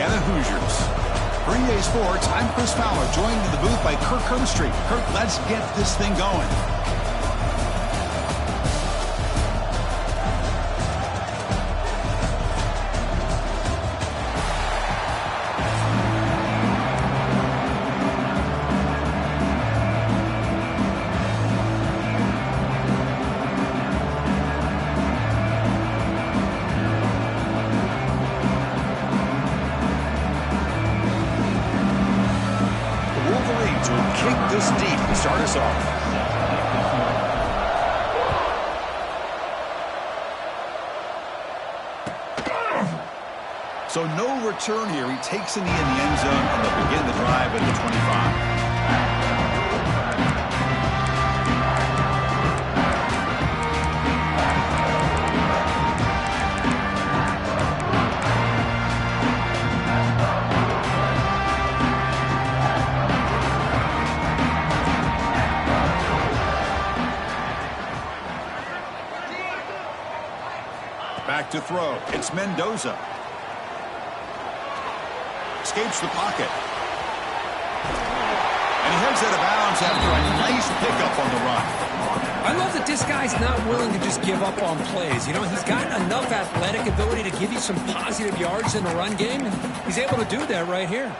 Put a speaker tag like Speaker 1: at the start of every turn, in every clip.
Speaker 1: Indiana Hoosiers. For EA Sports, I'm Chris Fowler, joined in the booth by Kirk Herbstreit. Kirk, let's get this thing going. This deep to start us off. So no return here. He takes a knee in the end zone, and they'll begin the drive at the 25. Back to throw. It's Mendoza. Escapes the pocket. And he heads out of bounds after a nice pickup on the run.
Speaker 2: I love that this guy's not willing to just give up on plays. You know, he's got enough athletic ability to give you some positive yards in the run game, and he's able to do that right here.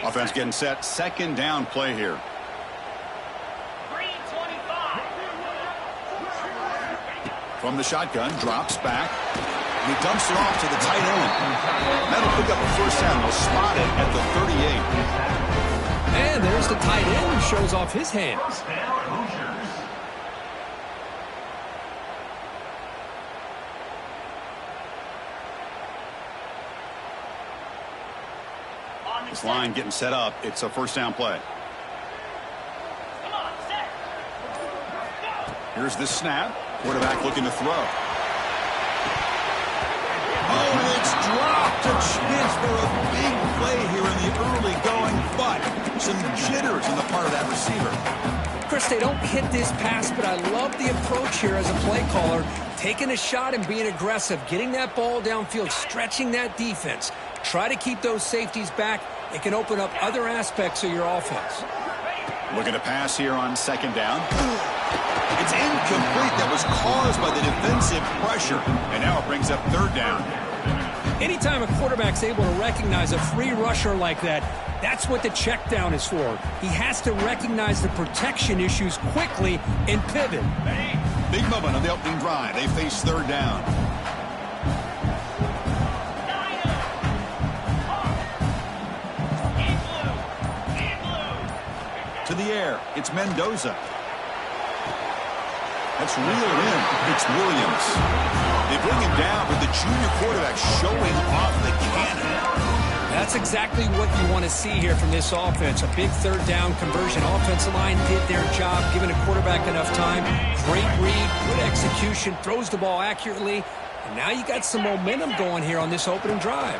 Speaker 1: Offense getting set. Second down play here. From the shotgun, drops back. He dumps it off to the tight end. That'll pick up a first down. We'll spot it at the 38.
Speaker 2: And there's the tight end who shows off his hands.
Speaker 1: This line getting set up. It's a first down play. Here's the snap. Quarterback looking to throw. Oh, and it's dropped. A chance for a big play here in the early going, but some jitters on the part of that receiver.
Speaker 2: Chris, they don't hit this pass, but I love the approach here as a play caller. Taking a shot and being aggressive, getting that ball downfield, stretching that defense. Try to keep those safeties back. It can open up other aspects of your offense.
Speaker 1: Looking to pass here on second down. It's incomplete. That was caused by the defensive pressure. And now it brings up third down.
Speaker 2: Anytime a quarterback's able to recognize a free rusher like that, that's what the check down is for. He has to recognize the protection issues quickly and pivot.
Speaker 1: Big moment on the opening drive. They face third down. To the air. It's Mendoza. That's reeled in. It's Williams. They bring him down with the junior quarterback showing off the cannon.
Speaker 2: That's exactly what you want to see here from this offense. A big third down conversion. Offensive line did their job, giving a quarterback enough time. Great read, good execution, throws the ball accurately. And now you got some momentum going here on this opening drive.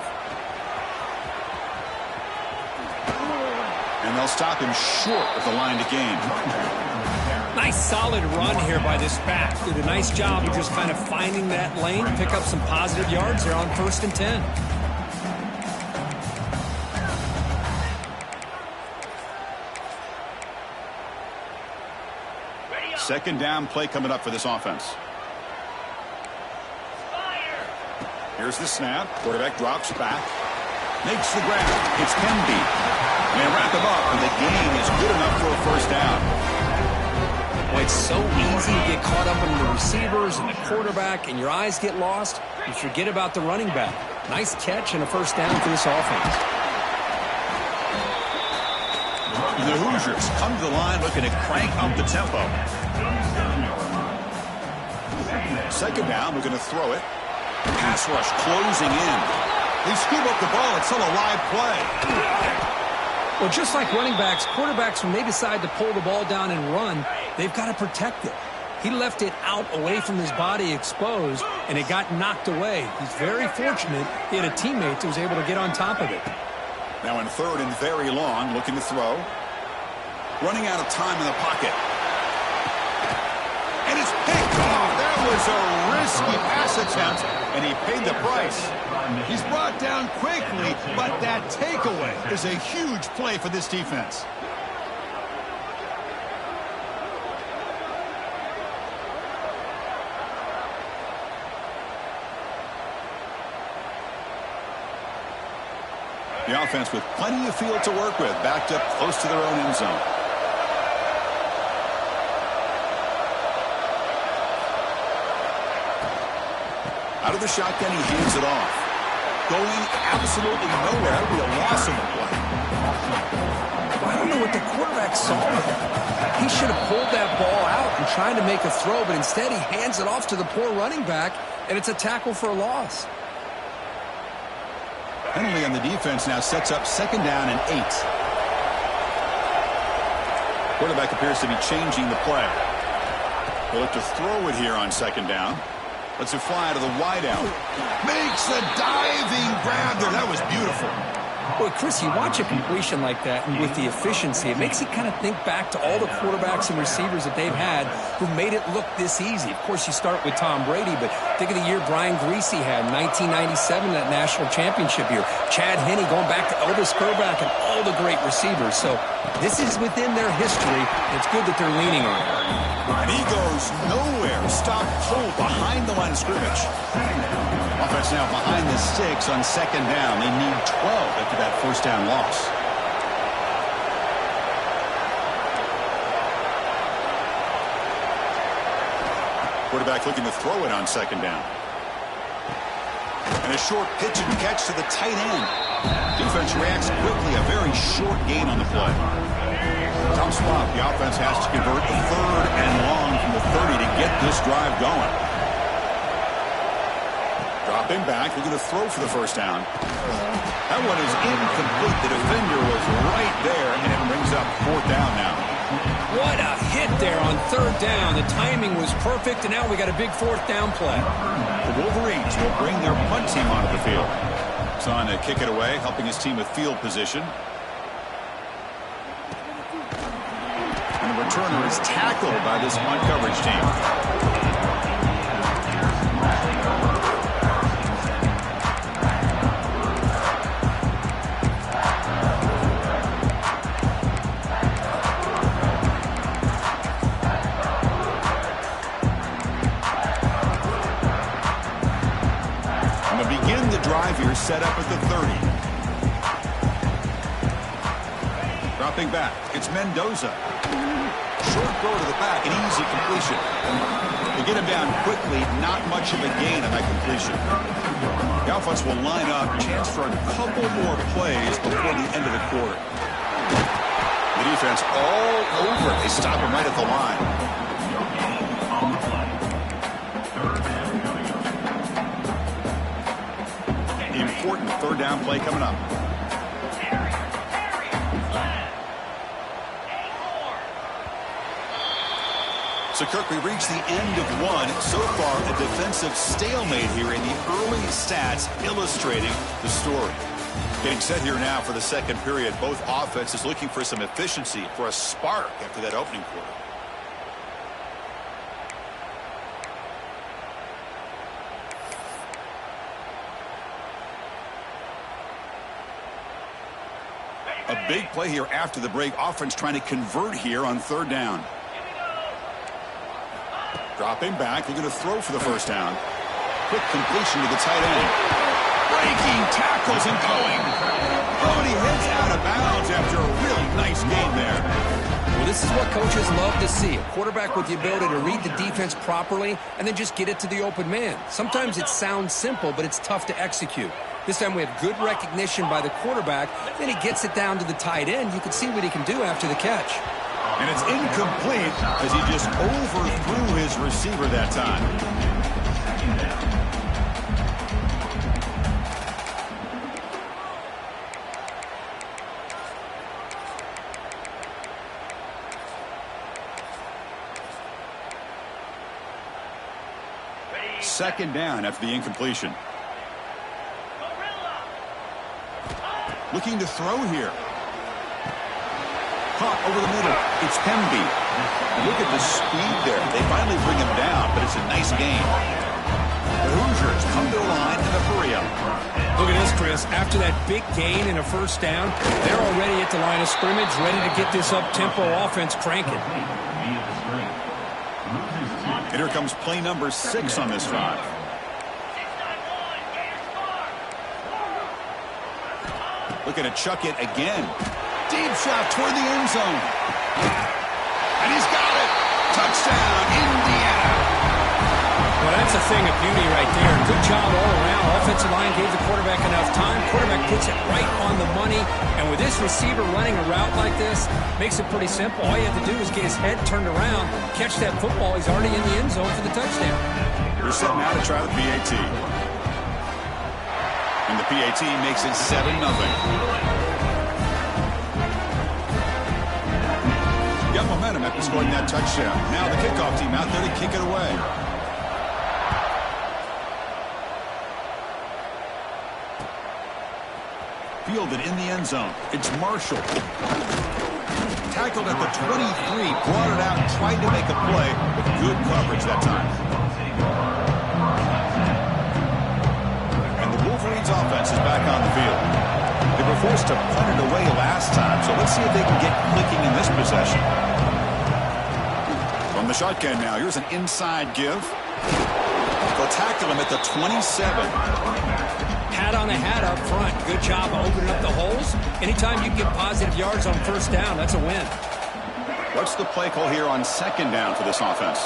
Speaker 1: And they'll stop him short of the line to gain.
Speaker 2: Nice solid run here by this back. Did a nice job of just kind of finding that lane, pick up some positive yards there on 1st and 10.
Speaker 1: Second down play coming up for this offense. Here's the snap. Quarterback drops back. Makes the grab. It's Kemby. And they wrap him up, and the gain is good enough for a first down.
Speaker 2: Well, it's so easy to get caught up in the receivers and the quarterback, and your eyes get lost. You forget about the running back. Nice catch and a first down for this offense.
Speaker 1: The Hoosiers come to the line looking to crank up the tempo. Second down, we're going to throw it. Pass rush closing in. They scoop up the ball. It's still a live play.
Speaker 2: Well, just like running backs, quarterbacks, when they decide to pull the ball down and run, they've got to protect it. He left it out away from his body exposed, and it got knocked away. He's very fortunate he had a teammate who was able to get on top of it.
Speaker 1: Now in third and very long, looking to throw. Running out of time in the pocket. And it's picked off. That was a risky pass attempt, and he paid the price. He's brought down quickly, but that takeaway is a huge play for this defense. The offense with plenty of field to work with, backed up close to their own end zone. Out of the shotgun, he hands it off. Going absolutely nowhere. That would be a loss of the play.
Speaker 2: I don't know what the quarterback saw there. He should have pulled that ball out and tried to make a throw, but instead he hands it off to the poor running back, and it's a tackle for a loss.
Speaker 1: Penalty on the defense now sets up 2nd down and 8. Quarterback appears to be changing the play. He'll look to throw it here on 2nd down. Lets it fly to the wideout. Makes a diving grab there. That was beautiful.
Speaker 2: Well, Chris, you watch a completion like that, and with the efficiency, it makes you kind of think back to all the quarterbacks and receivers that they've had who made it look this easy. Of course, you start with Tom Brady, but think of the year Brian Greasy had in 1997, that national championship year. Chad Henne going back to Elvis Grbac and all the great receivers. So this is within their history. It's good that they're leaning on it.
Speaker 1: And he goes nowhere. Stopped cold behind the line of scrimmage. Offense now behind the 6 on 2nd down. They need 12 after that 1st down loss. Quarterback looking to throw it on 2nd down. And a short pitch and catch to the tight end. Defense reacts quickly. A very short gain on the play. Tough spot. The offense has to convert the 3rd and long from the 30 to get this drive going. Dropping back, looking to throw for the 1st down. That one is incomplete. The defender was right there, and it brings up 4th down now.
Speaker 2: What a hit there on 3rd down. The timing was perfect, and now we got a big 4th down play.
Speaker 1: The Wolverines will bring their punt team onto the field. It's on to kick it away, helping his team with field position. And the returner is tackled by this punt coverage team. Here set up at the 30. Dropping back. It's Mendoza. Short throw to the back. An easy completion. They get him down quickly. Not much of a gain on that completion. The offense will line up. Chance for a couple more plays before the end of the quarter. The defense all over. They stop him right at the line. Important 3rd down play coming up. So, Kirk, we reached the end of 1. So far, a defensive stalemate here in the early stats illustrating the story. Getting set here now for the 2nd period. Both offenses looking for some efficiency, for a spark after that opening quarter. A big play here after the break. Offense trying to convert here on 3rd down. Dropping back, looking to throw for the 1st down. Quick completion to the tight end. Breaking tackles and going. Oh, and he heads out of bounds after a really nice game there.
Speaker 2: Well, this is what coaches love to see. A quarterback with the ability to read the defense properly and then just get it to the open man. Sometimes it sounds simple, but it's tough to execute. This time we have good recognition by the quarterback. Then he gets it down to the tight end. You can see what he can do after the catch.
Speaker 1: And it's incomplete as he just overthrew his receiver that time. Second down after the incompletion. Looking to throw here. caught over the middle. It's Pemby. Look at the speed there. They finally bring him down, but it's a nice game. The Hoosiers come to the line in a hurry-up.
Speaker 2: Look at this, Chris. After that big gain and a first down, they're already at the line of scrimmage, ready to get this up-tempo offense cranking.
Speaker 1: And here comes play number 6 on this drive. Looking to chuck it again. Deep shot toward the end zone. And he's got it. Touchdown, Indiana.
Speaker 2: Well, that's a thing of beauty right there. Good job all around. Offensive line gave the quarterback enough time. Quarterback puts it right on the money. And with this receiver running a route like this, makes it pretty simple. All you have to do is get his head turned around, catch that football. He's already in the end zone for the touchdown.
Speaker 1: We're set now to try the PAT. And the PAT makes it 7-0. Got momentum after scoring that touchdown. Now the kickoff team out there to kick it away. Fielded in the end zone. It's Marshall. Tackled at the 23, brought it out and tried to make a play with good coverage that time. And the Wolverines offense is back on the field. They were forced to punt it away last time, so let's see if they can get clicking in this possession. From the shotgun now, here's an inside give. They'll tackle him at the 27.
Speaker 2: Hat on the hat up front. Good job of opening up the holes. Anytime you can get positive yards on first down, that's a win.
Speaker 1: What's the play call here on second down for this offense?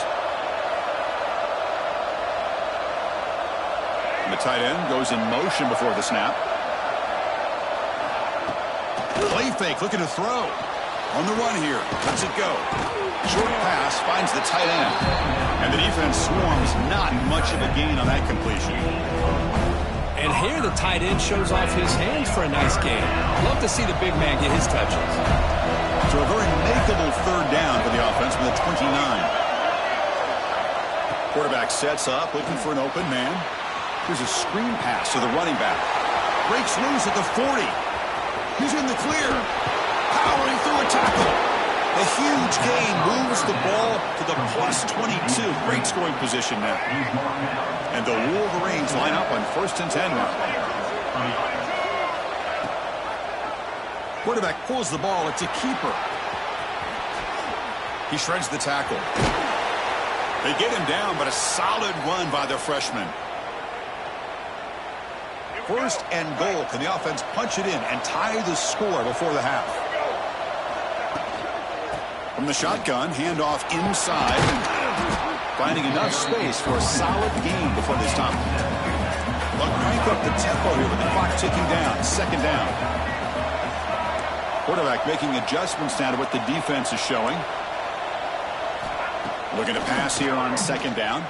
Speaker 1: And the tight end goes in motion before the snap. Play fake, looking to throw. On the run here, lets it go. Short pass finds the tight end. And the defense swarms, not much of a gain on that completion.
Speaker 2: And here the tight end shows off his hands for a nice game. Love to see the big man get his touches.
Speaker 1: So a very makeable third down for the offense with a 29. Quarterback sets up, looking for an open man. Here's a screen pass to the running back. Breaks loose at the 40. He's in the clear. Powering through a tackle. A huge gain moves the ball to the plus 22. Great scoring position now. And the Wolverines line up on 1st and 10 now. Quarterback pulls the ball. It's a keeper. He shreds the tackle. They get him down, but a solid run by the freshman. 1st and goal. Can the offense punch it in and tie the score before the half? From the shotgun, handoff inside. Finding enough space for a solid gain before they stop. They'll crank up the tempo here with the clock ticking down. 2nd down. Quarterback making adjustments now to what the defense is showing. Looking to pass here on 2nd down.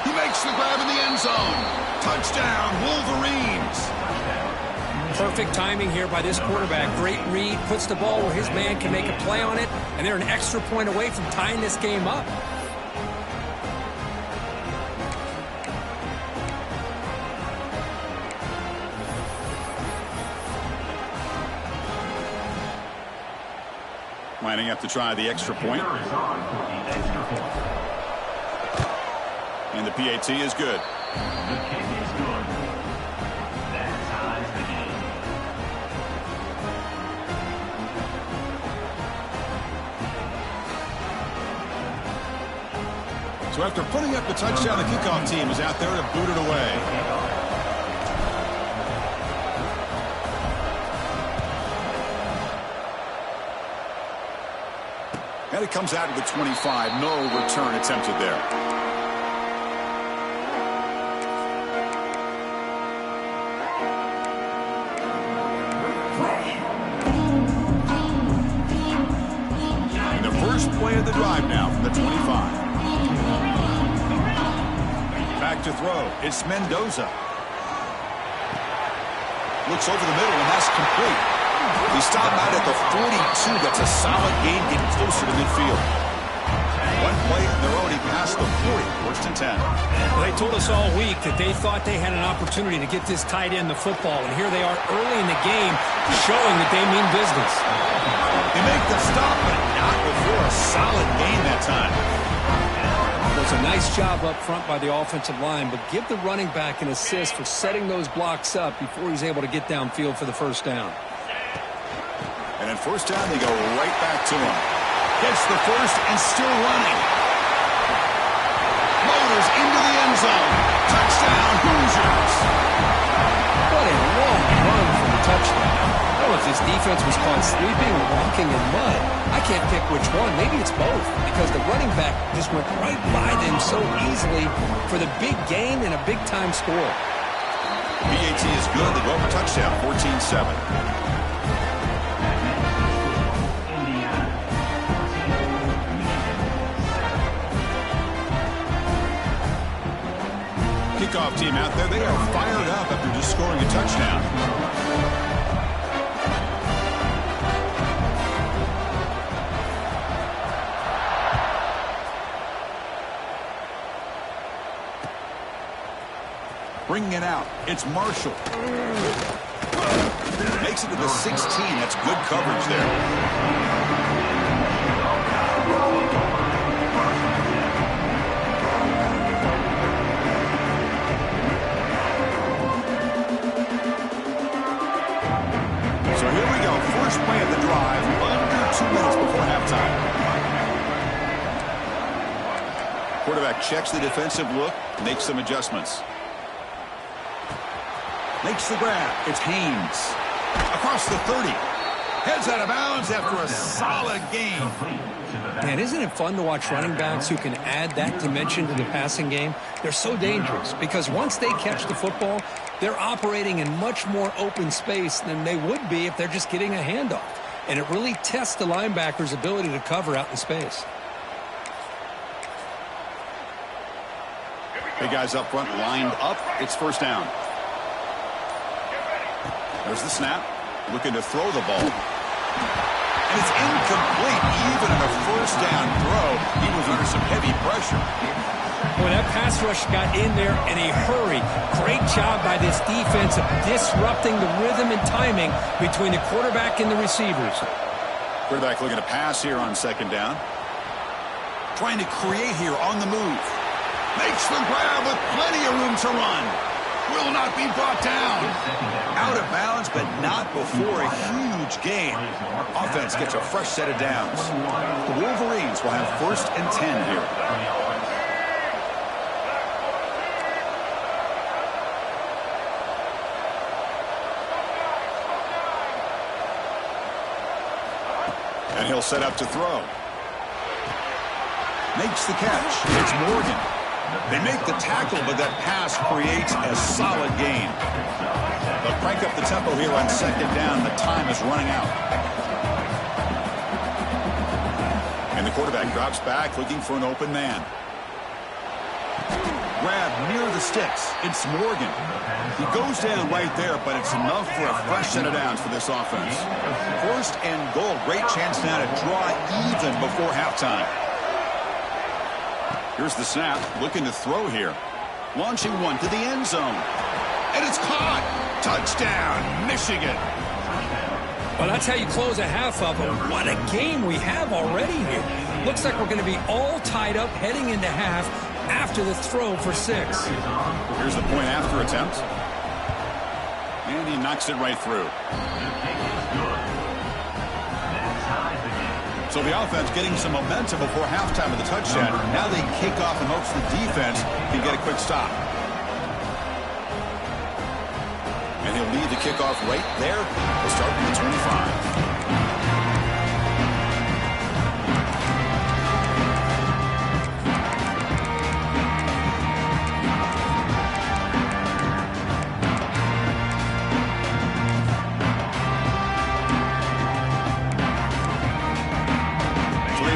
Speaker 1: He makes the grab in the end zone. Touchdown, Wolverines.
Speaker 2: Perfect timing here by this quarterback. Great read, puts the ball where his man can make a play on it, and they're an extra point away from tying this game up.
Speaker 1: Lining up to try the extra point. And the PAT is good. The kick is good. That ties the game. So after putting up the touchdown, the kickoff team is out there to boot it away. And it comes out to the 25. No return attempted there. And the first play of the drive now from the 25. Back to throw. It's Mendoza. Looks over the middle, and that's complete. He stopped out at the 42. That's a solid gain, getting closer to midfield. One play, and they're already past the 40. 1st and 10.
Speaker 2: Well, they told us all week that they thought they had an opportunity to get this tight end the football, and here they are early in the game showing that they mean business.
Speaker 1: They make the stop, but not before a solid gain that time.
Speaker 2: Well, it's a nice job up front by the offensive line, but give the running back an assist for setting those blocks up before he's able to get downfield for the first down.
Speaker 1: And at first down, they go right back to him. Gets the first and still running. Motors into the end zone. Touchdown, Hoosiers.
Speaker 2: What a long run for the touchdown. I don't know if this defense was caught sleeping or walking in mud. I can't pick which one. Maybe it's both, because the running back just went right by them so easily for the big gain and a big-time score.
Speaker 1: BAT is good. They go for touchdown, 14-7. Kickoff team out there. They are fired up after just scoring a touchdown. Bringing it out. It's Marshall. Makes it to the 16. That's good coverage there. So here we go. First play of the drive. Under 2 minutes before halftime. Quarterback checks the defensive look. Makes some adjustments. Makes the grab. It's Haynes. Across the 30. Heads out of bounds after a solid gain.
Speaker 2: Man, isn't it fun to watch running backs who can add that dimension to the passing game? They're so dangerous because once they catch the football, they're operating in much more open space than they would be if they're just getting a handoff. And it really tests the linebacker's ability to cover out in space.
Speaker 1: Big guys up front lined up. It's first down. There's the snap. Looking to throw the ball. And it's incomplete. Even in a first down throw, he was under some heavy pressure.
Speaker 2: Boy, that pass rush got in there in a hurry. Great job by this defense of disrupting the rhythm and timing between the quarterback and the receivers.
Speaker 1: Quarterback looking to pass here on second down. Trying to create here on the move. Makes the grab with plenty of room to run. Will not be brought down. Out of bounds, but not before a huge gain. Offense gets a fresh set of downs. The Wolverines will have first and 10 here. And he'll set up to throw. Makes the catch. It's Morgan. They make the tackle, but that pass creates a solid gain. They'll crank up the tempo here on second down. The time is running out. And the quarterback drops back, looking for an open man. Grab near the sticks. It's Morgan. He goes down right there, but it's enough for a fresh set of downs for this offense. First and goal. Great chance now to draw even before halftime. Here's the snap, looking to throw here. Launching one to the end zone. And it's caught. Touchdown, Michigan.
Speaker 2: Well, that's how you close a half of it. What a game we have already here. Looks like we're going to be all tied up heading into half after the throw for 6.
Speaker 1: Here's the point after attempt. And he knocks it right through. So the offense getting some momentum before halftime with the touchdown. Now they kick off in hopes the defense can get a quick stop. And he'll lead the kickoff right there. We'll start with the 25.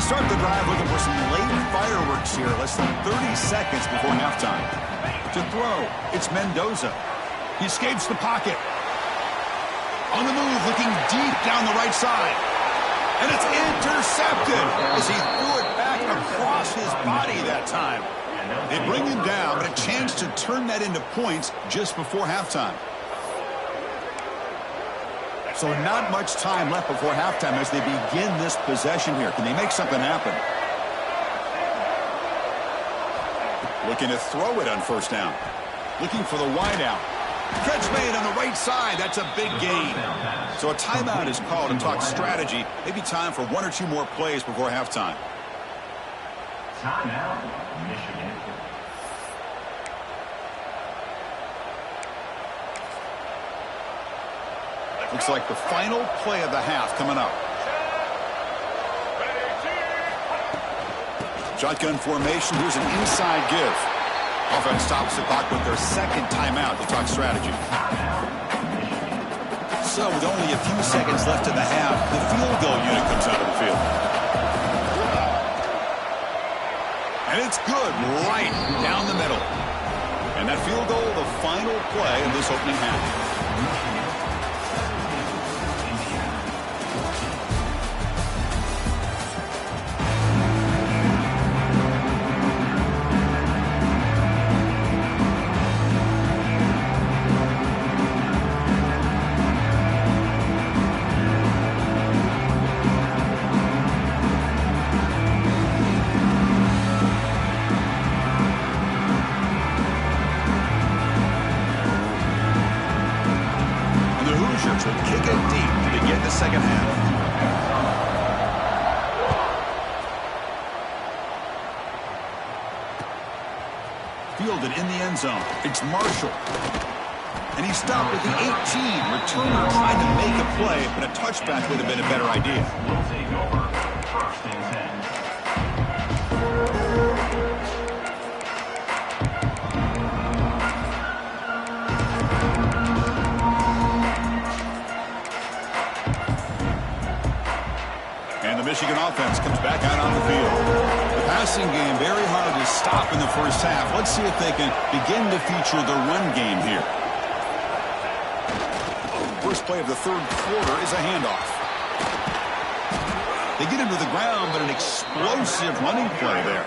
Speaker 1: Start the drive looking for some late fireworks here. Less than 30 seconds before halftime. To throw, it's Mendoza. He escapes the pocket. On the move, looking deep down the right side. And it's intercepted as he threw it back across his body that time. They bring him down, but a chance to turn that into points just before halftime. So not much time left before halftime as they begin this possession here. Can they make something happen? Looking to throw it on first down. Looking for the wide out. Catch made on the right side. That's a big gain. So a timeout is called to talk strategy. Maybe time for one or two more plays before halftime.
Speaker 3: Timeout, Michigan.
Speaker 1: Looks like the final play of the half coming up. Shotgun formation. Here's an inside give. Offense stops the clock with their second timeout to talk strategy. So with only a few seconds left in the half, the field goal unit comes out of the field. And it's good right down the middle. And that field goal, the final play of this opening half. Will kick it deep to begin the second half. Fielded in the end zone. It's Marshall. And he stopped at the 18. Returner trying to make a play, but a touchback would have been a better idea.
Speaker 3: We'll take over first and 10.
Speaker 1: Michigan offense comes back out on the field. The passing game very hard to stop in the first half. Let's see if they can begin to feature the run game here. First play of the third quarter is a handoff. They get him to the ground, but an explosive running play there.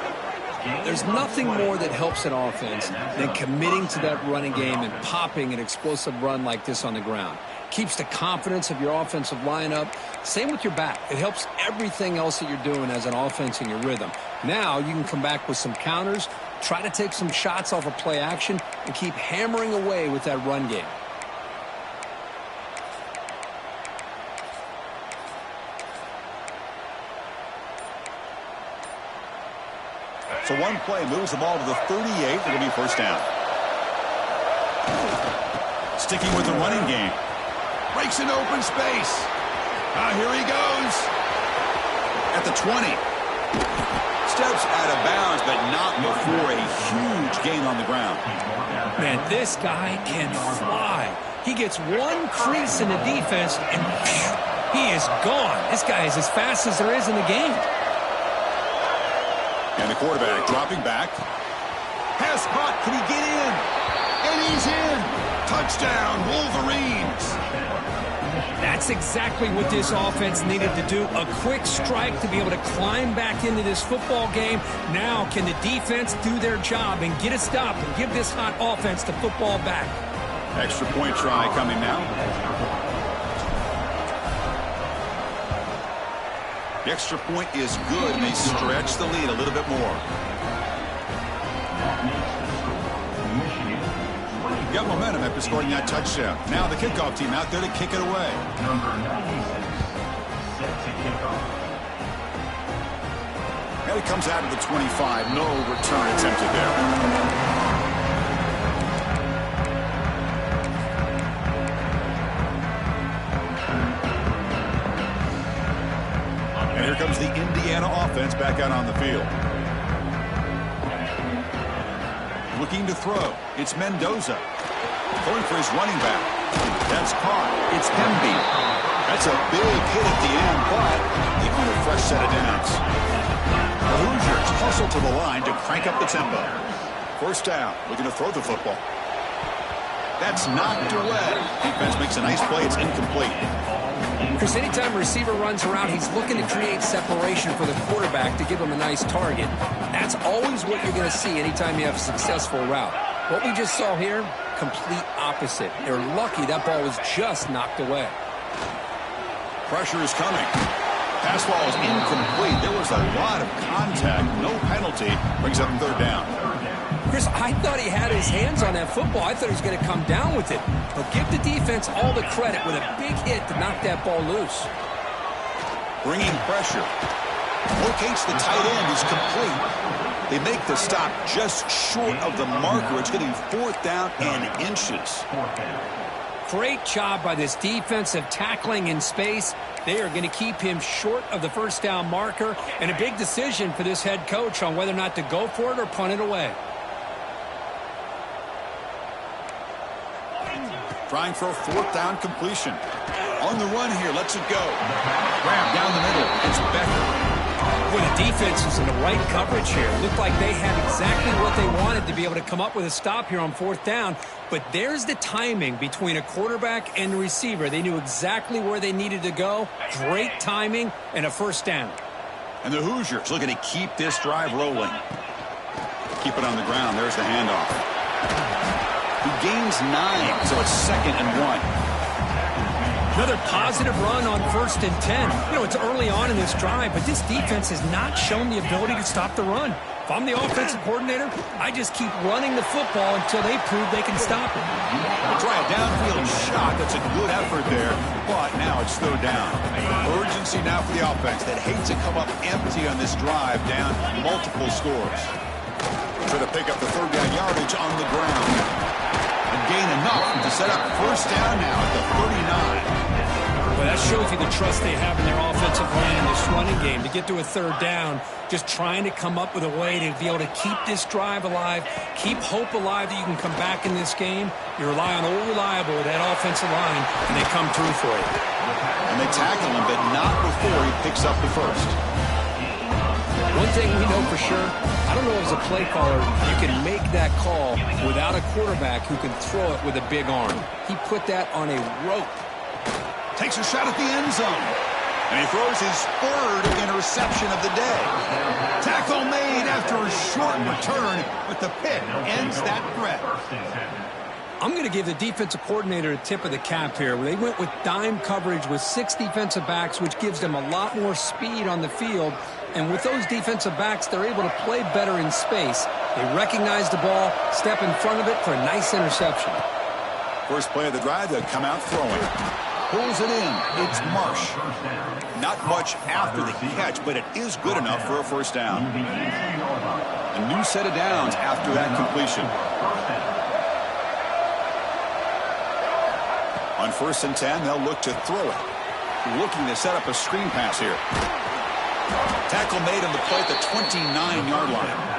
Speaker 2: There's nothing more that helps an offense than committing to that running game and popping an explosive run like this on the ground. Keeps the confidence of your offensive lineup. Same with your back. It helps everything else that you're doing as an offense in your rhythm. Now you can come back with some counters, try to take some shots off of play action, and keep hammering away with that run game.
Speaker 1: So one play moves the ball to the 38. It'll be first down. Sticking with the running game. Breaks an open space. Here he goes. At the 20. Steps out of bounds, but not before a huge gain on the ground.
Speaker 2: Man, this guy can fly. He gets one crease in the defense, and he is gone. This guy is as fast as there is in the game.
Speaker 1: And the quarterback dropping back. Pass caught. Can he get in? And he's in. Touchdown, Wolverines.
Speaker 2: That's exactly what this offense needed to do. A quick strike to be able to climb back into this football game. Now can the defense do their job and get a stop and give this hot offense the football back?
Speaker 1: Extra point try coming now. The extra point is good, and they stretch the lead a little bit more. Got momentum after scoring that touchdown. Now the kickoff team out there to kick it away.
Speaker 3: Number 96, set to kick off.
Speaker 1: And it comes out of the 25. No return attempted there. And here comes the Indiana offense back out on the field. Looking to throw. It's Mendoza. Going for his running back. That's caught. It's Hemby. That's a big hit at the end, but they earn a fresh set of downs. The Hoosiers hustle to the line to crank up the tempo. First down. Looking to throw the football. That's knocked away. Defense makes a nice play. It's incomplete.
Speaker 2: Chris, anytime a receiver runs around, he's looking to create separation for the quarterback to give him a nice target. That's always what you're going to see anytime you have a successful route. What we just saw here, complete opposite. They're lucky that ball was just knocked away.
Speaker 1: Pressure is coming. Pass ball is incomplete. There was a lot of contact. No penalty. Brings up third down.
Speaker 2: Chris, I thought he had his hands on that football. I thought he was going to come down with it. But give the defense all the credit with a big hit to knock that ball loose.
Speaker 1: Bringing pressure. Locates the tight end. Is complete. They make the stop just short of the marker. It's going to be fourth down and inches.
Speaker 2: Great job by this defensive tackling in space. They are going to keep him short of the first down marker, and a big decision for this head coach on whether or not to go for it or punt it away.
Speaker 1: Trying for a fourth down completion. On the run here, lets it go. Grab down the middle. It's Becker.
Speaker 2: Well, the defense is in the right coverage here. Looked like they had exactly what they wanted to be able to come up with a stop here on fourth down. But there's the timing between a quarterback and the receiver. They knew exactly where they needed to go. Great timing and a first down.
Speaker 1: And the Hoosiers looking to keep this drive rolling. Keep it on the ground. There's the handoff. He gains 9, so it's 2nd and 1.
Speaker 2: Another positive run on 1st and 10. You know, it's early on in this drive, but this defense has not shown the ability to stop the run. If I'm the offensive coordinator, I just keep running the football until they prove they can stop it.
Speaker 1: We'll try a downfield shot. That's a good effort there, but now it's third down. Urgency now for the offense that hates to come up empty on this drive, down multiple scores. Try to pick up the third down yardage on the ground. And gain enough to set up first down now at the 39.
Speaker 2: Well, that shows you the trust they have in their offensive line in this running game. To get to a third down, just trying to come up with a way to be able to keep this drive alive, keep hope alive that you can come back in this game. You rely on old reliable with that offensive line, and they come through for you.
Speaker 1: And they tackle him, but not before he picks up the first.
Speaker 2: One thing we know for sure, I don't know as a play caller, you can make that call without a quarterback who can throw it with a big arm. He put that on a rope.
Speaker 1: Takes a shot at the end zone. And he throws his 3rd interception of the day. Tackle made after a short return, but the pick ends that threat.
Speaker 2: I'm going to give the defensive coordinator a tip of the cap here. They went with dime coverage with 6 defensive backs, which gives them a lot more speed on the field. And with those defensive backs, they're able to play better in space. They recognize the ball, step in front of it for a nice interception.
Speaker 1: First play of the drive, they'll come out throwing. Pulls it in. It's Marsh. Not much after the catch, but it is good enough for a first down. A new set of downs after that completion. On 1st and 10, they'll look to throw it. Looking to set up a screen pass here. Tackle made on the play at the 29-yard line.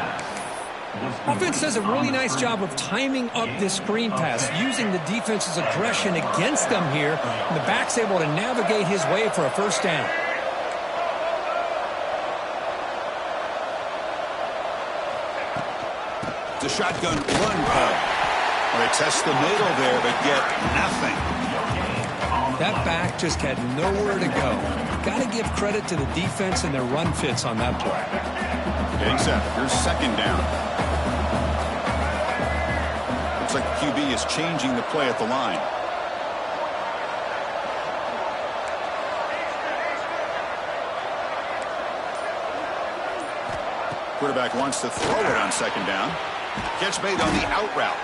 Speaker 2: Offense does a really nice job of timing up this screen pass, using the defense's aggression against them here. And the back's able to navigate his way for a first down.
Speaker 1: The shotgun run play. They test the middle there, but get nothing.
Speaker 2: That back just had nowhere to go. Got to give credit to the defense and their run fits on that play.
Speaker 1: Getting set. Here's 2nd down. Looks like the QB is changing the play at the line. Quarterback wants to throw it on 2nd down. Catch made on the out route.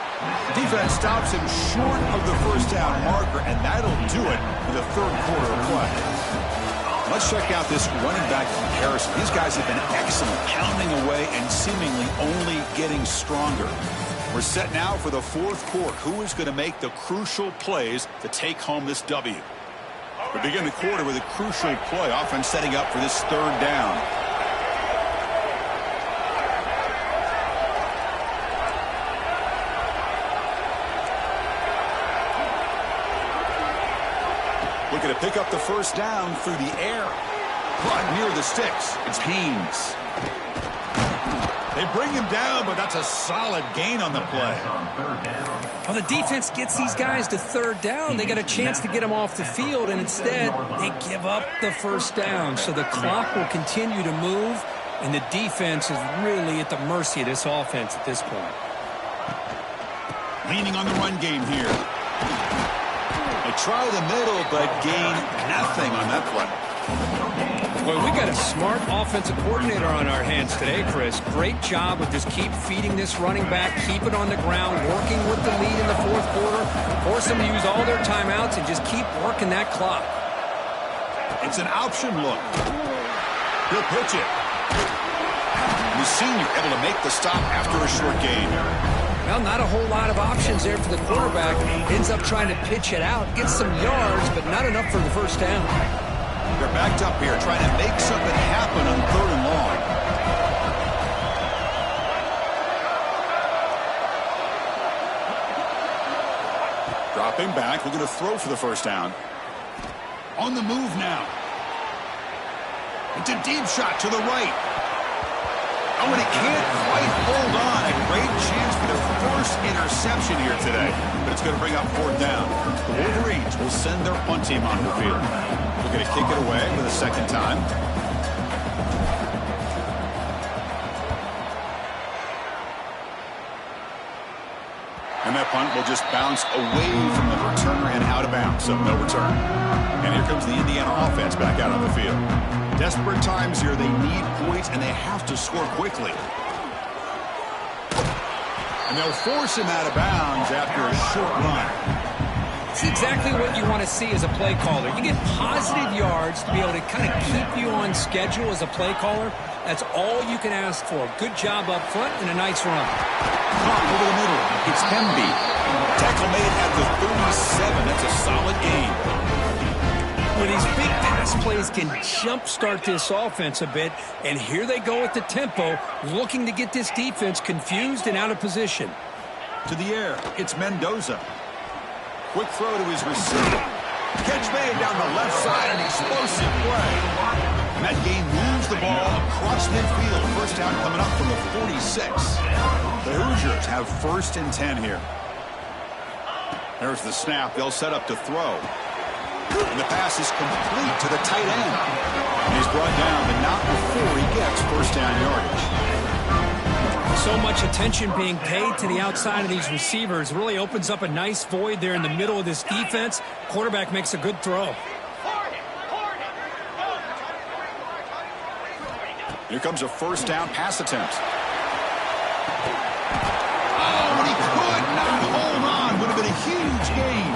Speaker 1: Defense stops him short of the first down marker, and that'll do it for the 3rd quarter of play. Let's check out this running back comparison. These guys have been excellent, pounding away and seemingly only getting stronger. We're set now for the 4th quarter. Who is going to make the crucial plays to take home this W? We begin the quarter with a crucial play. Offense setting up for this 3rd down. Looking to pick up the first down through the air. But near the sticks, it's Haynes. They bring him down, but that's a solid gain on the play.
Speaker 2: Well, the defense gets these guys to 3rd down. They got a chance to get them off the field, and instead they give up the first down. So the clock will continue to move, and the defense is really at the mercy of this offense at this point.
Speaker 1: Leaning on the run game here. They try the middle, but gain nothing on that play.
Speaker 2: Well, we got a smart offensive coordinator on our hands today, Chris. Great job of just keep feeding this running back, keep it on the ground, working with the lead in the fourth quarter, force them to use all their timeouts, and just keep working that clock.
Speaker 1: It's an option look. He'll pitch it. The senior able to make the stop after a short gain.
Speaker 2: Well, not a whole lot of options there for the quarterback. Ends up trying to pitch it out, get some yards, but not enough for the first down.
Speaker 1: They're backed up here trying to make something happen on 3rd and long. Dropping back, we're going to throw for the first down. On the move now. It's a deep shot to the right. Oh, and he can't quite hold on. A great chance for the first interception here today. But it's going to bring up 4th down. The Wolverines will send their punt team on the field. We're going to kick it away for the second time. And that punt will just bounce away from the returner and out of bounds, so no return. And here comes the Indiana offense back out on the field. Desperate times here. They need points, and they have to score quickly. And they'll force him out of bounds after a short run.
Speaker 2: It's exactly what you want to see as a play caller. You get positive yards to be able to kind of keep you on schedule as a play caller. That's all you can ask for. Good job up front and a nice run.
Speaker 1: Caught over the middle. It's Hemby. Tackle made at the 37. That's a solid gain.
Speaker 2: Well, these big pass plays can jumpstart this offense a bit, and here they go at the tempo, looking to get this defense confused and out of position.
Speaker 1: To the air, it's Mendoza. Quick throw to his receiver. Catch made down the left side, an explosive play. And that gain moves the ball across midfield. First down coming up from the 46. The Hoosiers have 1st and 10 here. There's the snap. They'll set up to throw. And the pass is complete to the tight end. And he's brought down, but not before he gets first down yardage.
Speaker 2: So much attention being paid to the outside of these receivers. Really opens up a nice void there in the middle of this defense. Quarterback makes a good throw.
Speaker 1: Here comes a first down pass attempt. Oh, but he could not hold on. Would have been a huge gain.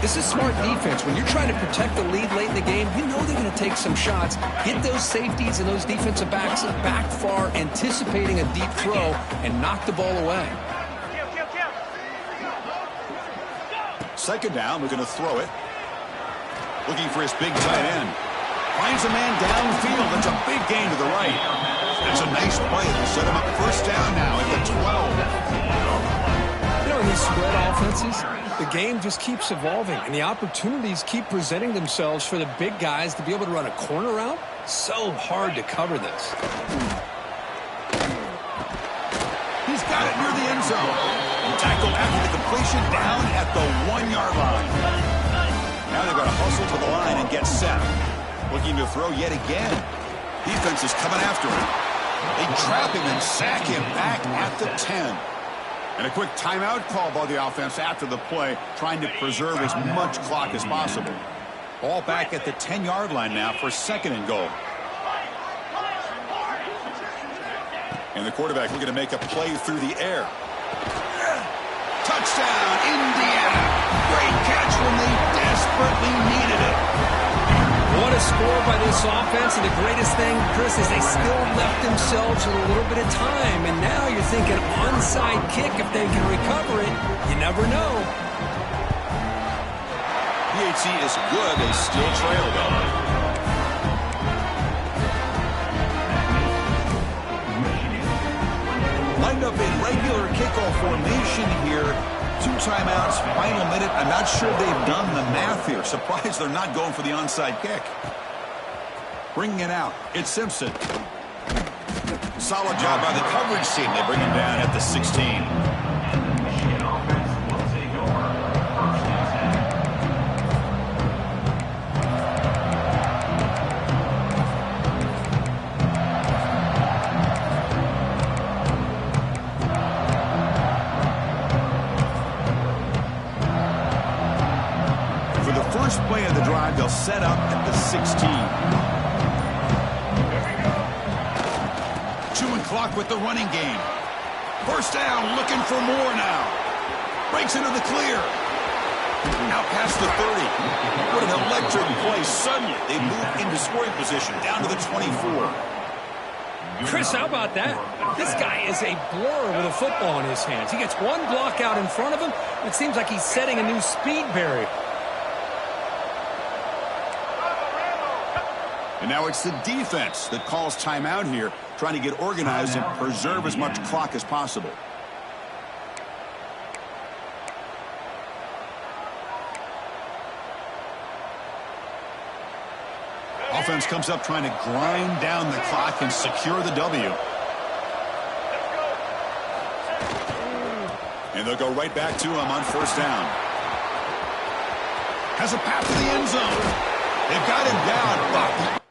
Speaker 2: This is smart defense. When you're trying to protect the lead late in the game, you know they're going to take some shots. Get those safeties and those defensive backs back far, anticipating a deep throw, and knock the ball away.
Speaker 1: Second down, we're going to throw it. Looking for his big tight end. Finds a man downfield. That's a big gain to the right. That's a nice play. They'll set him up first down now at the 12.
Speaker 2: You know, in these spread offenses, the game just keeps evolving, and the opportunities keep presenting themselves for the big guys to be able to run a corner route. So hard to cover this.
Speaker 1: He's got it near the end zone. Tackled after the completion down at the 1-yard line. Now they've got to hustle to the line and get set. Looking to throw yet again. Defense is coming after him. They trap him and sack him back at the 10. And a quick timeout call by the offense after the play, trying to preserve as much clock as possible. Ball back at the 10-yard line now for 2nd and goal. And the quarterback looking to make a play through the air. Touchdown, Indiana. Great catch when they desperately needed it.
Speaker 2: What a score by this offense, and the greatest thing, Chris, is they still left themselves with a little bit of time, and now you're thinking onside kick if they can recover it. You never know.
Speaker 1: PHC is good. They still trail, though. Lined up in regular kickoff formation here. 2 timeouts, final minute. I'm not sure they've done the math here. Surprised they're not going for the onside kick. Bringing it out, it's Simpson. Solid job by the coverage team. They bring him down at the 16. drive, they'll set up at the 16. Chewing clock with the running game. First down, looking for more now. Breaks into the clear. Out past the 30. What an electric play. Suddenly, they move into scoring position, down to the 24.
Speaker 2: Chris, how about that? This guy is a blur with a football in his hands. He gets one block out in front of him. It seems like he's setting a new speed barrier.
Speaker 1: And now it's the defense that calls timeout here, trying to get organized and preserve as much clock as possible. Offense comes up trying to grind down the clock and secure the W. And they'll go right back to him on first down. Has a path to the end zone. They've got him down, but